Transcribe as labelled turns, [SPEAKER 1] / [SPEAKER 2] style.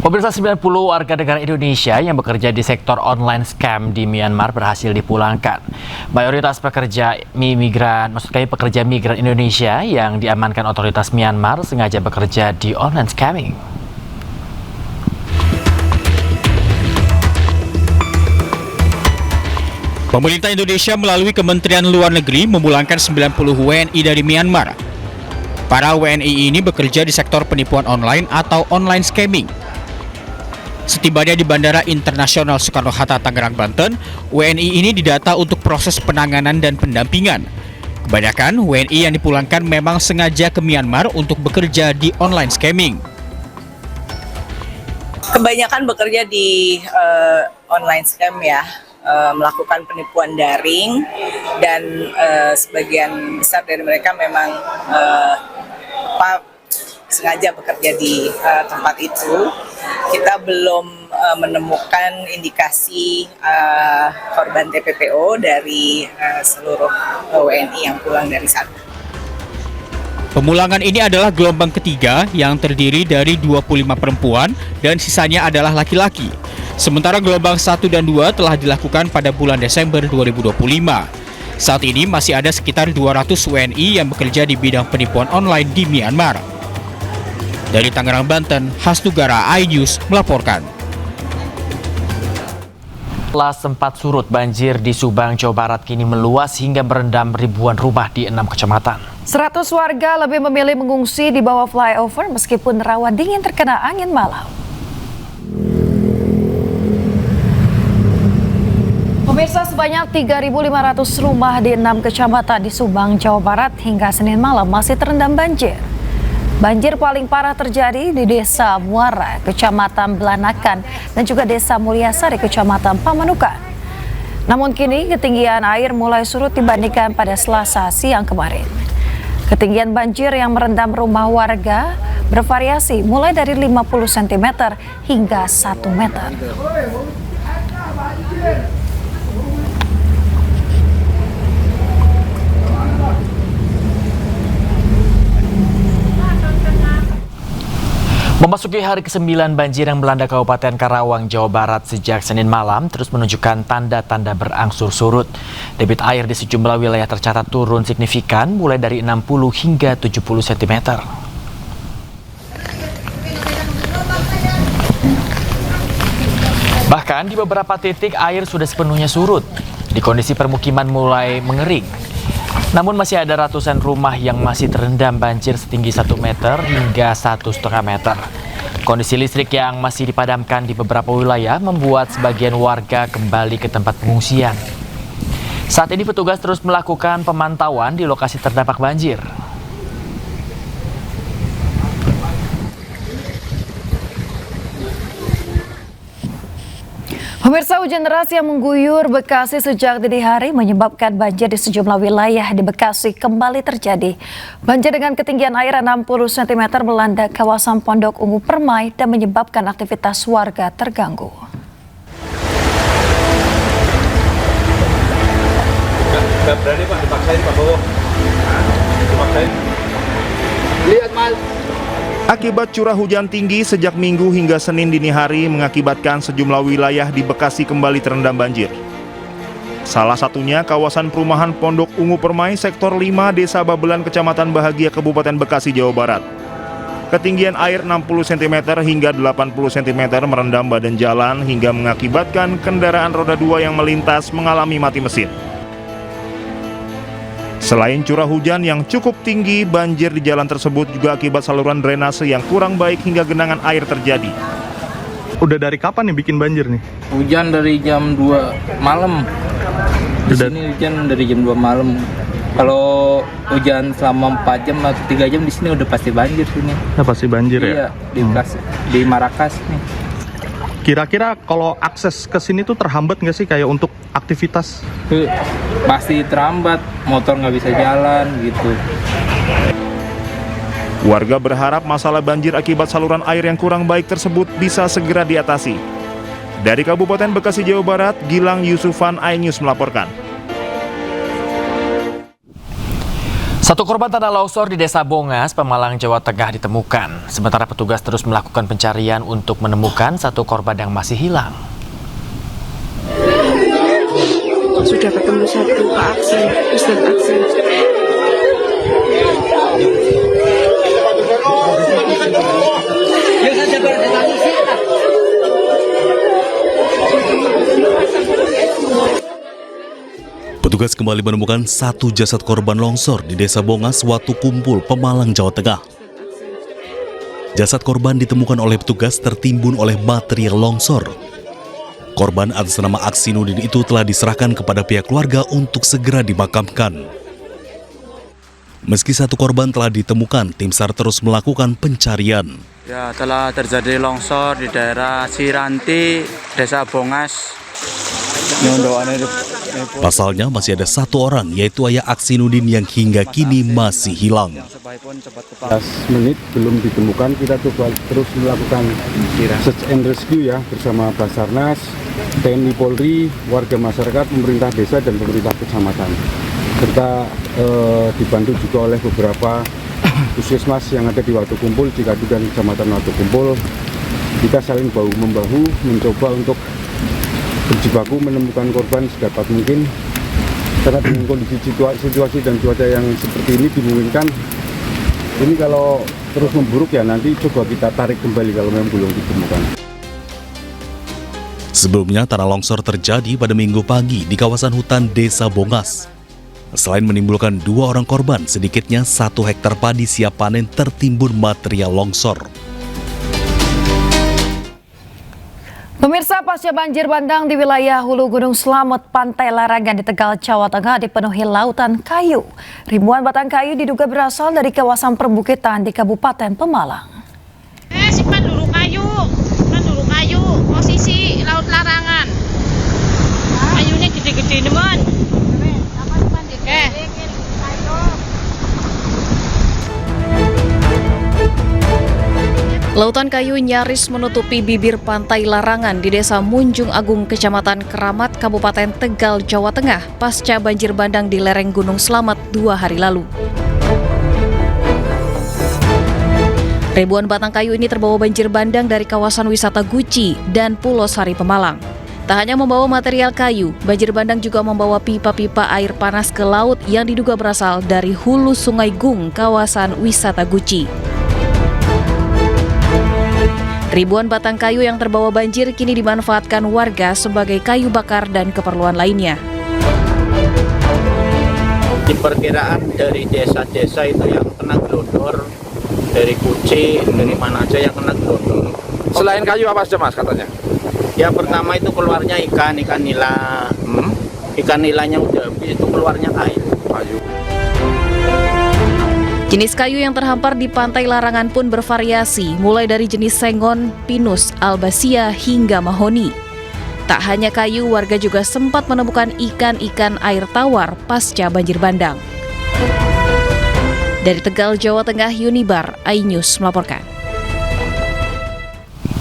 [SPEAKER 1] Pemirsa, 90 warga negara Indonesia yang bekerja di sektor online scam di Myanmar berhasil dipulangkan. Mayoritas pekerja migran Indonesia yang diamankan otoritas Myanmar sengaja bekerja di online scamming.
[SPEAKER 2] Pemerintah Indonesia melalui Kementerian Luar Negeri memulangkan 90 WNI dari Myanmar. Para WNI ini bekerja di sektor penipuan online atau online scamming. Setibanya di Bandara Internasional Soekarno-Hatta, Tangerang, Banten, WNI ini didata untuk proses penanganan dan pendampingan. Kebanyakan WNI yang dipulangkan memang sengaja ke Myanmar untuk bekerja di online scamming.
[SPEAKER 3] Kebanyakan bekerja di online scam ya, melakukan penipuan daring, dan sebagian besar dari mereka memang sengaja bekerja di tempat itu. Kita belum menemukan indikasi korban TPPO dari seluruh WNI yang pulang dari sana.
[SPEAKER 2] Pemulangan ini adalah gelombang ketiga yang terdiri dari 25 perempuan dan sisanya adalah laki-laki. Sementara gelombang 1 dan 2 telah dilakukan pada bulan Desember 2025. Saat ini masih ada sekitar 200 WNI yang bekerja di bidang penipuan online di Myanmar. Dari Tangerang, Banten, Hasnugara iNews melaporkan.
[SPEAKER 1] Setelah sempat surut, banjir di Subang, Jawa Barat kini meluas hingga merendam ribuan rumah di 6 kecamatan.
[SPEAKER 4] 100 warga lebih memilih mengungsi di bawah flyover meskipun rawa dingin terkena angin malam. Pemirsa, sebanyak 3.500 rumah di 6 kecamatan di Subang, Jawa Barat hingga Senin malam masih terendam banjir. Banjir paling parah terjadi di Desa Muara, Kecamatan Belanakan, dan juga Desa Mulyasari, Kecamatan Pamanukan. Namun kini ketinggian air mulai surut dibandingkan pada Selasa siang kemarin. Ketinggian banjir yang merendam rumah warga bervariasi mulai dari 50 cm hingga 1 meter.
[SPEAKER 1] Memasuki hari ke-9, banjir yang melanda Kabupaten Karawang, Jawa Barat sejak Senin malam terus menunjukkan tanda-tanda berangsur surut. Debit air di sejumlah wilayah tercatat turun signifikan mulai dari 60 hingga 70 cm. Bahkan di beberapa titik air sudah sepenuhnya surut. Di kondisi permukiman mulai mengering. Namun masih ada ratusan rumah yang masih terendam banjir setinggi 1 meter hingga 1,5 meter. Kondisi listrik yang masih dipadamkan di beberapa wilayah membuat sebagian warga kembali ke tempat pengungsian. Saat ini petugas terus melakukan pemantauan di lokasi terdampak banjir.
[SPEAKER 4] Pemirsa, hujan deras yang mengguyur Bekasi sejak dini hari menyebabkan banjir di sejumlah wilayah di Bekasi kembali terjadi. Banjir dengan ketinggian air 60 cm melanda kawasan Pondok Ungu Permai dan menyebabkan aktivitas warga terganggu.
[SPEAKER 5] Nggak berani Pak, dipaksain Pak Bowo. Dipaksain. Lihat Mas.
[SPEAKER 6] Akibat curah hujan tinggi sejak Minggu hingga Senin dini hari mengakibatkan sejumlah wilayah di Bekasi kembali terendam banjir. Salah satunya kawasan perumahan Pondok Ungu Permai, Sektor 5, Desa Babelan, Kecamatan Bahagia, Kabupaten Bekasi, Jawa Barat. Ketinggian air 60 cm hingga 80 cm merendam badan jalan hingga mengakibatkan kendaraan roda 2 yang melintas mengalami mati mesin. Selain curah hujan yang cukup tinggi, banjir di jalan tersebut juga akibat saluran drainase yang kurang baik hingga genangan air terjadi.
[SPEAKER 5] Udah dari kapan nih bikin banjir nih?
[SPEAKER 7] Hujan dari jam 2 malam. Di sini hujan dari jam 2 malam. Kalau hujan selama 4 jam atau 3 jam di sini udah pasti banjir sini.
[SPEAKER 5] Ya pasti banjir ya?
[SPEAKER 7] Iya, di Marakas nih.
[SPEAKER 5] Kira-kira kalau akses ke sini tuh terhambat nggak sih kayak untuk aktivitas?
[SPEAKER 7] Pasti terhambat, motor nggak bisa jalan gitu.
[SPEAKER 6] Warga berharap masalah banjir akibat saluran air yang kurang baik tersebut bisa segera diatasi. Dari Kabupaten Bekasi, Jawa Barat, Gilang Yusufan, iNews melaporkan.
[SPEAKER 1] Satu korban tanah longsor di Desa Bongas, Pemalang, Jawa Tengah ditemukan. Sementara petugas terus melakukan pencarian untuk menemukan satu korban yang masih hilang.
[SPEAKER 8] Sudah ketemu satu Pak Aksen, Ustadz Aksen.
[SPEAKER 9] Petugas kembali menemukan satu jasad korban longsor di Desa Bongas, Watu Kumpul, Pemalang, Jawa Tengah. Jasad korban ditemukan oleh petugas tertimbun oleh material longsor. Korban atas nama Aksinudin itu telah diserahkan kepada pihak keluarga untuk segera dimakamkan. Meski satu korban telah ditemukan, tim SAR terus melakukan pencarian.
[SPEAKER 10] Ya, telah terjadi longsor di daerah Ciranti, Desa Bongas.
[SPEAKER 9] Pasalnya masih ada satu orang, yaitu ayah Aksinudin yang hingga kini masih hilang.
[SPEAKER 11] 15 menit belum ditemukan, kita coba terus melakukan search and rescue ya bersama Basarnas, TNI Polri, warga masyarakat, pemerintah desa dan pemerintah kecamatan. Serta dibantu juga oleh beberapa puskesmas yang ada di Watu Kumpul, Cikadu dan Kecamatan Watu Kumpul. Kita saling bahu-membahu mencoba untuk berjibaku menemukan korban sedapat mungkin, karena dengan kondisi situasi dan cuaca yang seperti ini dimungkinkan ini kalau terus memburuk ya nanti coba kita tarik kembali kalau memang belum ditemukan.
[SPEAKER 9] Sebelumnya tanah longsor terjadi pada Minggu pagi di kawasan hutan Desa Bongas. Selain menimbulkan 2 orang korban, sedikitnya 1 hektar padi siap panen tertimbun material longsor.
[SPEAKER 4] Pemirsa, pasca banjir bandang di wilayah Hulu Gunung Slamet, Pantai Larangan di Tegal, Jawa Tengah dipenuhi lautan kayu. Ribuan batang kayu diduga berasal dari kawasan perbukitan di Kabupaten Pemalang.
[SPEAKER 12] Simpan dulu kayu, posisi Laut Larangan. Kayunya gede-gede teman.
[SPEAKER 13] Lautan kayu nyaris menutupi bibir Pantai Larangan di Desa Munjung Agung, Kecamatan Keramat, Kabupaten Tegal, Jawa Tengah, pasca banjir bandang di lereng Gunung Slamet 2 hari lalu. Ribuan batang kayu ini terbawa banjir bandang dari kawasan wisata Guci dan Pulau Sari, Pemalang. Tak hanya membawa material kayu, banjir bandang juga membawa pipa-pipa air panas ke laut yang diduga berasal dari hulu Sungai Gung, kawasan wisata Guci. Ribuan batang kayu yang terbawa banjir kini dimanfaatkan warga sebagai kayu bakar dan keperluan lainnya.
[SPEAKER 10] Diperkiraan dari desa-desa itu yang kena gelondor, dari Kuci, dari mana aja yang kena gelondor.
[SPEAKER 5] Selain kayu apa saja Mas katanya?
[SPEAKER 10] Ya pertama itu keluarnya ikan nila. Ikan nilanya udah habis, itu keluarnya kayu.
[SPEAKER 13] Jenis kayu yang terhampar di Pantai Larangan pun bervariasi, mulai dari jenis sengon, pinus, albasia, hingga mahoni. Tak hanya kayu, warga juga sempat menemukan ikan-ikan air tawar pasca banjir bandang. Dari Tegal, Jawa Tengah, Yunibar, iNews melaporkan.